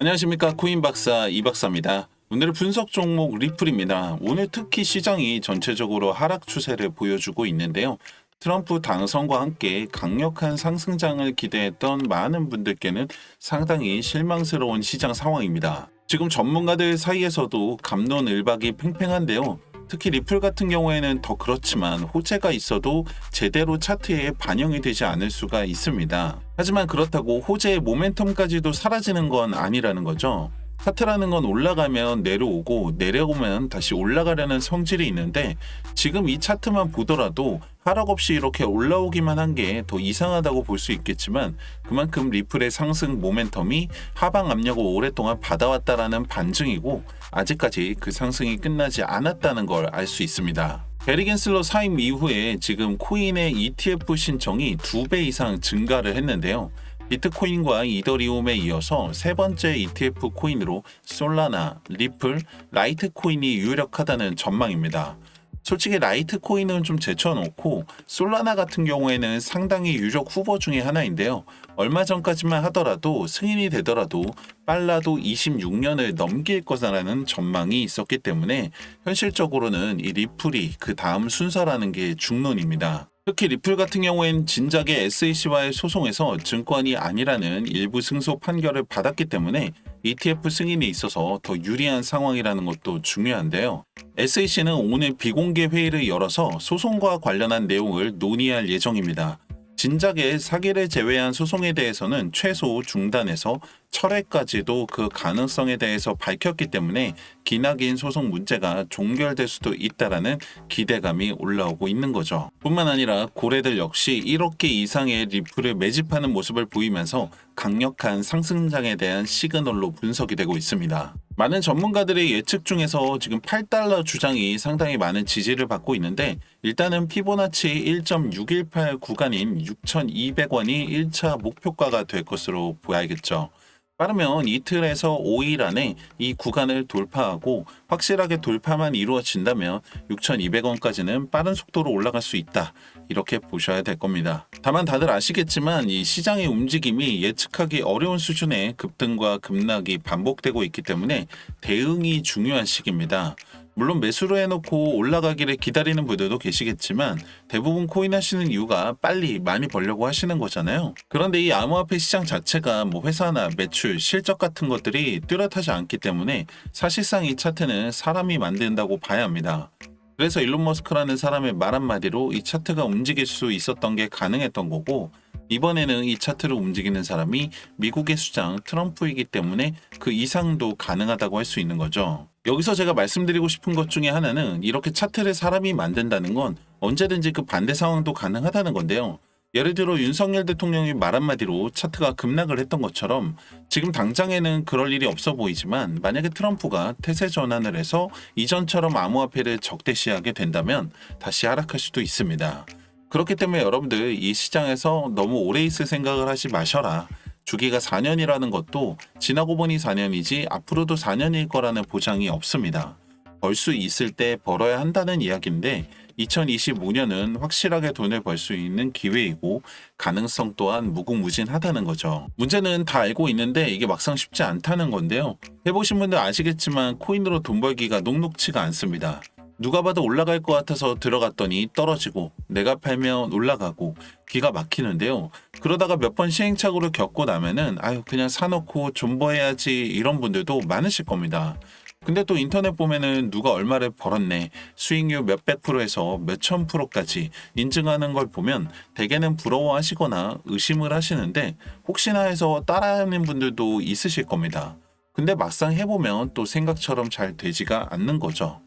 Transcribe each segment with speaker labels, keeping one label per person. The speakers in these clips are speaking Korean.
Speaker 1: 안녕하십니까, 코인 박사 이박사입니다. 오늘의 분석 종목 리플입니다. 오늘 특히 시장이 전체적으로 하락 추세를 보여주고 있는데요. 트럼프 당선과 함께 강력한 상승장을 기대했던 많은 분들께는 상당히 실망스러운 시장 상황입니다. 지금 전문가들 사이에서도 갑론을박이 팽팽한데요. 특히 리플 같은 경우에는 더 그렇지만 호재가 있어도 제대로 차트에 반영이 되지 않을 수가 있습니다. 하지만 그렇다고 호재의 모멘텀까지도 사라지는 건 아니라는 거죠. 차트라는 건 올라가면 내려오고 내려오면 다시 올라가려는 성질이 있는데, 지금 이 차트만 보더라도 하락 없이 이렇게 올라오기만 한 게 더 이상하다고 볼 수 있겠지만, 그만큼 리플의 상승 모멘텀이 하방 압력을 오랫동안 받아왔다라는 반증이고, 아직까지 그 상승이 끝나지 않았다는 걸 알 수 있습니다. 베리 겐슬러 사임 이후에 지금 코인의 ETF 신청이 2배 이상 증가를 했는데요. 비트코인과 이더리움에 이어서 세 번째 ETF 코인으로 솔라나, 리플, 라이트코인이 유력하다는 전망입니다. 솔직히 라이트코인은 좀 제쳐놓고 솔라나 같은 경우에는 상당히 유력 후보 중에 하나인데요. 얼마 전까지만 하더라도 승인이 되더라도 빨라도 26년을 넘길 거라는 전망이 있었기 때문에 현실적으로는 이 리플이 그 다음 순서라는 게 중론입니다. 특히 리플 같은 경우엔 진작에 SEC와의 소송에서 증권이 아니라는 일부 승소 판결을 받았기 때문에 ETF 승인에 있어서 더 유리한 상황이라는 것도 중요한데요. SEC는 오늘 비공개 회의를 열어서 소송과 관련한 내용을 논의할 예정입니다. 진작에 사기를 제외한 소송에 대해서는 최소 중단에서 철회까지도 그 가능성에 대해서 밝혔기 때문에 기나긴 소송 문제가 종결될 수도 있다라는 기대감이 올라오고 있는 거죠. 뿐만 아니라 고래들 역시 1억 개 이상의 리플을 매집하는 모습을 보이면서 강력한 상승장에 대한 시그널로 분석이 되고 있습니다. 많은 전문가들의 예측 중에서 지금 8달러 주장이 상당히 많은 지지를 받고 있는데, 일단은 피보나치 1.618 구간인 6,200원이 1차 목표가가 될 것으로 보여야겠죠. 빠르면 이틀에서 5일 안에 이 구간을 돌파하고 확실하게 돌파만 이루어진다면 6,200원까지는 빠른 속도로 올라갈 수 있다, 이렇게 보셔야 될 겁니다. 다만 다들 아시겠지만 이 시장의 움직임이 예측하기 어려운 수준의 급등과 급락이 반복되고 있기 때문에 대응이 중요한 시기입니다. 물론 매수를 해놓고 올라가기를 기다리는 분들도 계시겠지만 대부분 코인 하시는 이유가 빨리 많이 벌려고 하시는 거잖아요. 그런데 이 암호화폐 시장 자체가 뭐 회사나 매출, 실적 같은 것들이 뚜렷하지 않기 때문에 사실상 이 차트는 사람이 만든다고 봐야 합니다. 그래서 일론 머스크라는 사람의 말 한마디로 이 차트가 움직일 수 있었던 게 가능했던 거고, 이번에는 이 차트를 움직이는 사람이 미국의 수장 트럼프이기 때문에 그 이상도 가능하다고 할 수 있는 거죠. 여기서 제가 말씀드리고 싶은 것 중에 하나는, 이렇게 차트를 사람이 만든다는 건 언제든지 그 반대 상황도 가능하다는 건데요. 예를 들어 윤석열 대통령이 말 한마디로 차트가 급락을 했던 것처럼 지금 당장에는 그럴 일이 없어 보이지만, 만약에 트럼프가 태세 전환을 해서 이전처럼 암호화폐를 적대시하게 된다면 다시 하락할 수도 있습니다. 그렇기 때문에 여러분들 이 시장에서 너무 오래 있을 생각을 하지 마셔라. 주기가 4년이라는 것도 지나고 보니 4년이지 앞으로도 4년일 거라는 보장이 없습니다. 벌 수 있을 때 벌어야 한다는 이야기인데, 2025년은 확실하게 돈을 벌 수 있는 기회이고 가능성 또한 무궁무진하다는 거죠. 문제는 다 알고 있는데 이게 막상 쉽지 않다는 건데요. 해보신 분들 아시겠지만 코인으로 돈 벌기가 녹록치가 않습니다. 누가 봐도 올라갈 것 같아서 들어갔더니 떨어지고, 내가 팔면 올라가고 기가 막히는데요. 그러다가 몇 번 시행착오를 겪고 나면은 그냥 사놓고 존버해야지, 이런 분들도 많으실 겁니다. 근데 또 인터넷 보면은 누가 얼마를 벌었네, 수익률 몇백 프로에서 몇천 프로까지 인증하는 걸 보면 대개는 부러워하시거나 의심을 하시는데, 혹시나 해서 따라하는 분들도 있으실 겁니다. 근데 막상 해보면 또 생각처럼 잘 되지가 않는 거죠.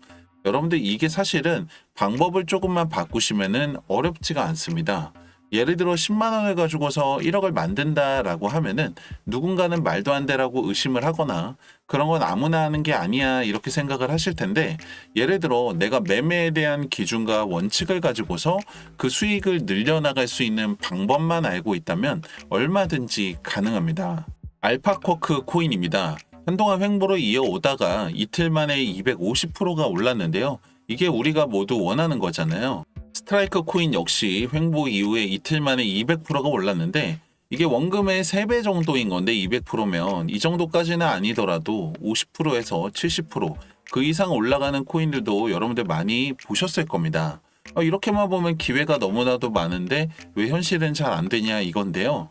Speaker 1: 여러분들 이게 사실은 방법을 조금만 바꾸시면은 어렵지가 않습니다. 예를 들어 10만 원을 가지고서 1억을 만든다라고 하면은 누군가는 말도 안 되라고 의심을 하거나 그런 건 아무나 하는 게 아니야, 이렇게 생각을 하실 텐데, 예를 들어 내가 매매에 대한 기준과 원칙을 가지고서 그 수익을 늘려나갈 수 있는 방법만 알고 있다면 얼마든지 가능합니다. 알파쿼크 코인입니다. 한동안 횡보로 이어오다가 이틀 만에 250%가 올랐는데요. 이게 우리가 모두 원하는 거잖아요. 스트라이크 코인 역시 횡보 이후에 이틀 만에 200%가 올랐는데, 이게 원금의 3배 정도인 건데 200%면 이 정도까지는 아니더라도 50%에서 70%그 이상 올라가는 코인들도 여러분들 많이 보셨을 겁니다. 이렇게만 보면 기회가 너무나도 많은데 왜 현실은 잘 안 되냐 이건데요.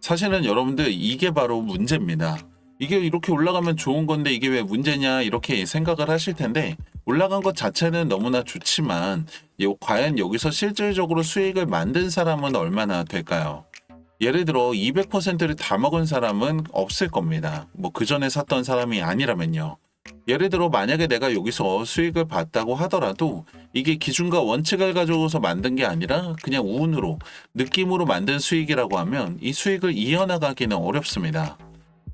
Speaker 1: 사실은 여러분들 이게 바로 문제입니다. 이게 이렇게 올라가면 좋은 건데 이게 왜 문제냐 이렇게 생각을 하실 텐데 올라간 것 자체는 너무나 좋지만 과연 여기서 실질적으로 수익을 만든 사람은 얼마나 될까요? 예를 들어 200%를 다 먹은 사람은 없을 겁니다. 뭐 그 전에 샀던 사람이 아니라면요. 예를 들어 만약에 내가 여기서 수익을 봤다고 하더라도 이게 기준과 원칙을 가져서 만든 게 아니라 그냥 운으로 느낌으로 만든 수익이라고 하면 이 수익을 이어나가기는 어렵습니다.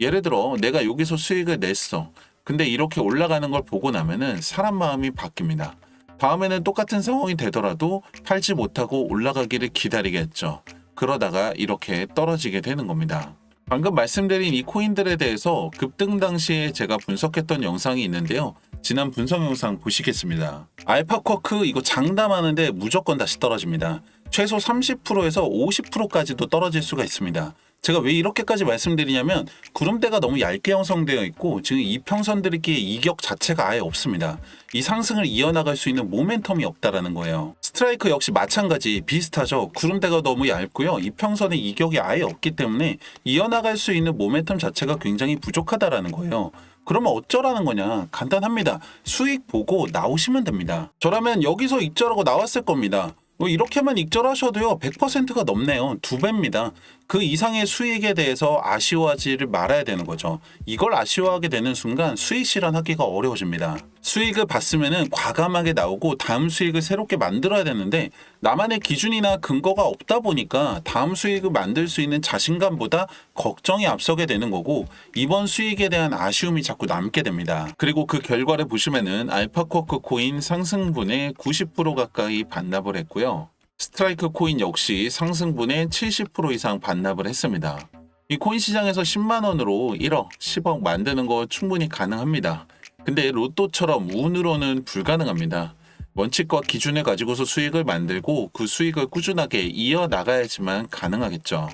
Speaker 1: 예를 들어 내가 여기서 수익을 냈어. 근데 이렇게 올라가는 걸 보고 나면은 사람 마음이 바뀝니다. 다음에는 똑같은 상황이 되더라도 팔지 못하고 올라가기를 기다리겠죠. 그러다가 이렇게 떨어지게 되는 겁니다. 방금 말씀드린 이 코인들에 대해서 급등 당시에 제가 분석했던 영상이 있는데요. 지난 분석 영상 보시겠습니다. 알파쿼크 이거 장담하는데 무조건 다시 떨어집니다. 최소 30%에서 50%까지도 떨어질 수가 있습니다. 제가 왜 이렇게까지 말씀드리냐면 구름대가 너무 얇게 형성되어 있고 지금 이평선들끼리 이격 자체가 아예 없습니다. 이 상승을 이어나갈 수 있는 모멘텀이 없다라는 거예요. 스트라이크 역시 마찬가지 비슷하죠. 구름대가 너무 얇고요. 이평선의 이격이 아예 없기 때문에 이어나갈 수 있는 모멘텀 자체가 굉장히 부족하다라는 거예요. 그러면 어쩌라는 거냐? 간단합니다. 수익 보고 나오시면 됩니다. 저라면 여기서 익절하고 나왔을 겁니다. 이렇게만 익절하셔도요 100%가 넘네요. 2배입니다. 그 이상의 수익에 대해서 아쉬워하지를 말아야 되는 거죠. 이걸 아쉬워하게 되는 순간 수익 실현하기가 어려워집니다. 수익을 봤으면은 과감하게 나오고 다음 수익을 새롭게 만들어야 되는데 나만의 기준이나 근거가 없다 보니까 다음 수익을 만들 수 있는 자신감보다 걱정이 앞서게 되는 거고 이번 수익에 대한 아쉬움이 자꾸 남게 됩니다. 그리고 그 결과를 보시면은 알파쿼크 코인 상승분의 90% 가까이 반납을 했고요. 스트라이크 코인 역시 상승분의 70% 이상 반납을 했습니다. 이 코인 시장에서 10만 원으로 1억, 10억 만드는 거 충분히 가능합니다. 근데 로또처럼 운으로는 불가능합니다. 원칙과 기준을 가지고서 수익을 만들고 그 수익을 꾸준하게 이어나가야지만 가능하겠죠.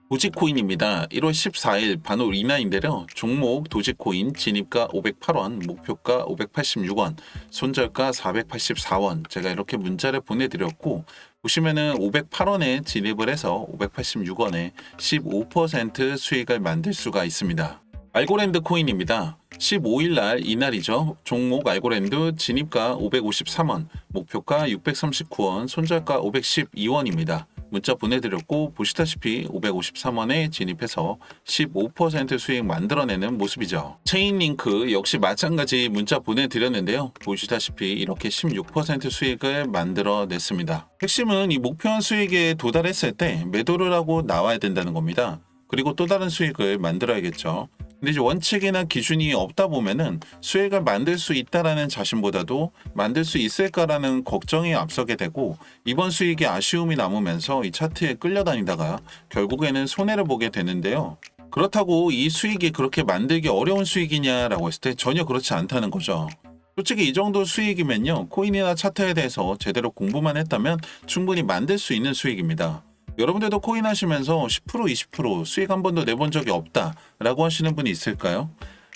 Speaker 1: 도지코인입니다. 1월 14일 반올 이나인데요. 종목 도지코인 진입가 508원, 목표가 586원, 손절가 484원. 제가 이렇게 문자를 보내드렸고 보시면은 508원에 진입을 해서 586원에 15% 수익을 만들 수가 있습니다. 알고랜드 코인입니다. 15일 날 이날이죠. 종목 알고랜드 진입가 553원, 목표가 639원, 손절가 512원입니다. 문자 보내드렸고 보시다시피 553원에 진입해서 15% 수익 만들어내는 모습이죠. 체인링크 역시 마찬가지 문자 보내드렸는데요. 보시다시피 이렇게 16% 수익을 만들어냈습니다. 핵심은 이 목표한 수익에 도달했을 때 매도를 하고 나와야 된다는 겁니다. 그리고 또 다른 수익을 만들어야겠죠. 근데 이제 원칙이나 기준이 없다 보면은 수익을 만들 수 있다라는 자신보다도 만들 수 있을까라는 걱정이 앞서게 되고 이번 수익이 아쉬움이 남으면서 이 차트에 끌려다니다가 결국에는 손해를 보게 되는데요. 그렇다고 이 수익이 그렇게 만들기 어려운 수익이냐라고 했을 때 전혀 그렇지 않다는 거죠. 솔직히 이 정도 수익이면요. 코인이나 차트에 대해서 제대로 공부만 했다면 충분히 만들 수 있는 수익입니다. 여러분들도 코인 하시면서 10% 20% 수익 한 번도 내본 적이 없다라고 하시는 분이 있을까요?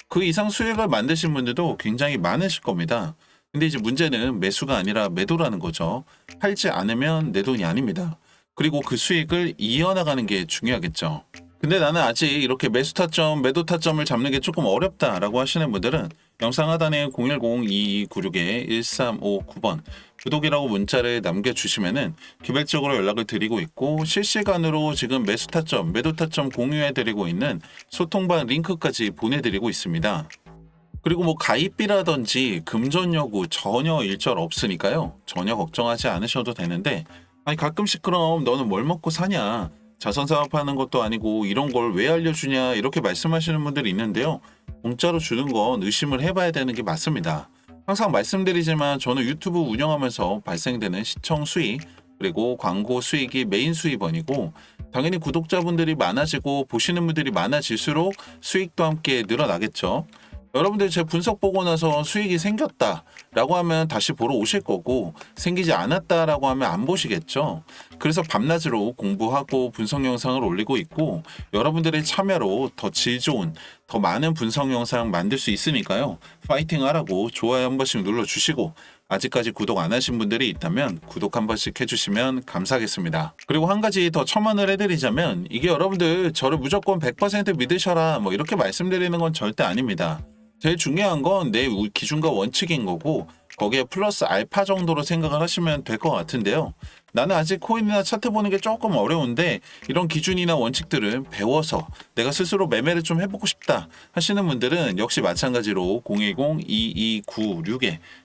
Speaker 1: 그 이상 수익을 만드신 분들도 굉장히 많으실 겁니다. 근데 이제 문제는 매수가 아니라 매도라는 거죠. 팔지 않으면 내 돈이 아닙니다. 그리고 그 수익을 이어나가는 게 중요하겠죠. 근데 나는 아직 이렇게 매수 타점, 매도 타점을 잡는 게 조금 어렵다라고 하시는 분들은 영상 하단에 010-2296-1359번 구독이라고 문자를 남겨주시면은 개별적으로 연락을 드리고 있고 실시간으로 지금 매수 타점, 매도 타점 공유해드리고 있는 소통방 링크까지 보내드리고 있습니다. 그리고 뭐 가입비라든지 금전 요구 전혀 일절 없으니까요. 전혀 걱정하지 않으셔도 되는데 아니 가끔씩 그럼 너는 뭘 먹고 사냐? 자선 사업하는 것도 아니고 이런 걸 왜 알려주냐 이렇게 말씀하시는 분들이 있는데요. 공짜로 주는 건 의심을 해봐야 되는 게 맞습니다. 항상 말씀드리지만 저는 유튜브 운영하면서 발생되는 시청 수익 그리고 광고 수익이 메인 수입원이고 당연히 구독자분들이 많아지고 보시는 분들이 많아질수록 수익도 함께 늘어나겠죠. 여러분들 제 분석 보고 나서 수익이 생겼다라고 하면 다시 보러 오실 거고 생기지 않았다라고 하면 안 보시겠죠. 그래서 밤낮으로 공부하고 분석 영상을 올리고 있고 여러분들의 참여로 더 질 좋은 더 많은 분석 영상 만들 수 있으니까요. 파이팅 하라고 좋아요 한 번씩 눌러주시고 아직까지 구독 안 하신 분들이 있다면 구독 한 번씩 해주시면 감사하겠습니다. 그리고 한 가지 더 첨언을 해드리자면 이게 여러분들 저를 무조건 100% 믿으셔라 뭐 이렇게 말씀드리는 건 절대 아닙니다. 제일 중요한 건 내 기준과 원칙인 거고 거기에 플러스 알파 정도로 생각을 하시면 될 것 같은데요. 나는 아직 코인이나 차트 보는 게 조금 어려운데 이런 기준이나 원칙들을 배워서 내가 스스로 매매를 좀 해보고 싶다 하시는 분들은 역시 마찬가지로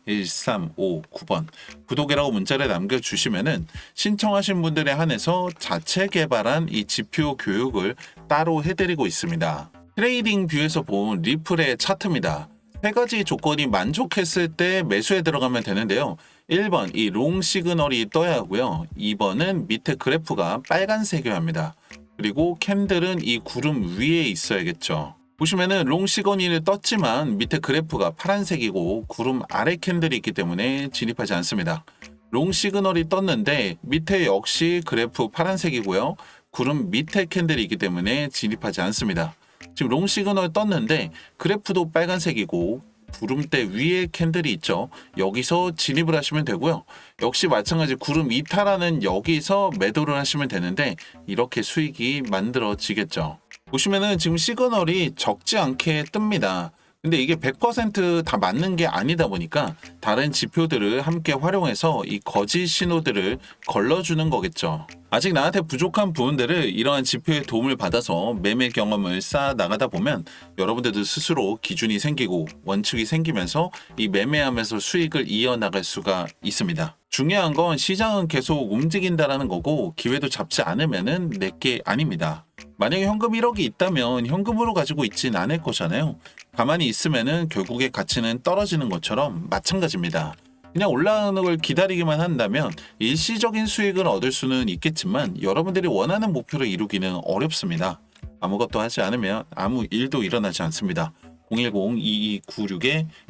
Speaker 1: 010-2296-1359번 구독이라고 문자를 남겨주시면은 신청하신 분들에 한해서 자체 개발한 이 지표 교육을 따로 해드리고 있습니다. 트레이딩 뷰에서 본 리플의 차트입니다. 세 가지 조건이 만족했을 때 매수에 들어가면 되는데요. 1번 이 롱 시그널이 떠야 하고요. 2번은 밑에 그래프가 빨간색이어야 합니다. 그리고 캔들은 이 구름 위에 있어야겠죠. 보시면은 롱 시그널이 떴지만 밑에 그래프가 파란색이고 구름 아래 캔들이 있기 때문에 진입하지 않습니다. 롱 시그널이 떴는데 밑에 역시 그래프 파란색이고요. 구름 밑에 캔들이 있기 때문에 진입하지 않습니다. 지금 롱 시그널 떴는데 그래프도 빨간색이고 구름대 위에 캔들이 있죠. 여기서 진입을 하시면 되고요. 역시 마찬가지 구름 이탈하는 여기서 매도를 하시면 되는데 이렇게 수익이 만들어지겠죠. 보시면은 지금 시그널이 적지 않게 뜹니다. 근데 이게 100% 다 맞는 게 아니다 보니까 다른 지표들을 함께 활용해서 이 거짓 신호들을 걸러주는 거겠죠. 아직 나한테 부족한 부분들을 이러한 지표의 도움을 받아서 매매 경험을 쌓아 나가다 보면 여러분들도 스스로 기준이 생기고 원칙이 생기면서 이 매매하면서 수익을 이어나갈 수가 있습니다. 중요한 건 시장은 계속 움직인다라는 거고 기회도 잡지 않으면은 내게 아닙니다. 만약에 현금 1억이 있다면 현금으로 가지고 있진 않을 거잖아요. 가만히 있으면은 결국에 가치는 떨어지는 것처럼 마찬가지입니다. 그냥 올라가는 걸 기다리기만 한다면 일시적인 수익을 얻을 수는 있겠지만 여러분들이 원하는 목표를 이루기는 어렵습니다. 아무것도 하지 않으면 아무 일도 일어나지 않습니다.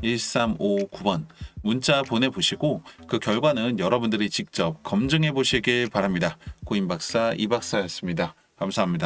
Speaker 1: 010-2296-1359번 문자 보내보시고 그 결과는 여러분들이 직접 검증해 보시길 바랍니다. 고인박사 이박사였습니다. 감사합니다.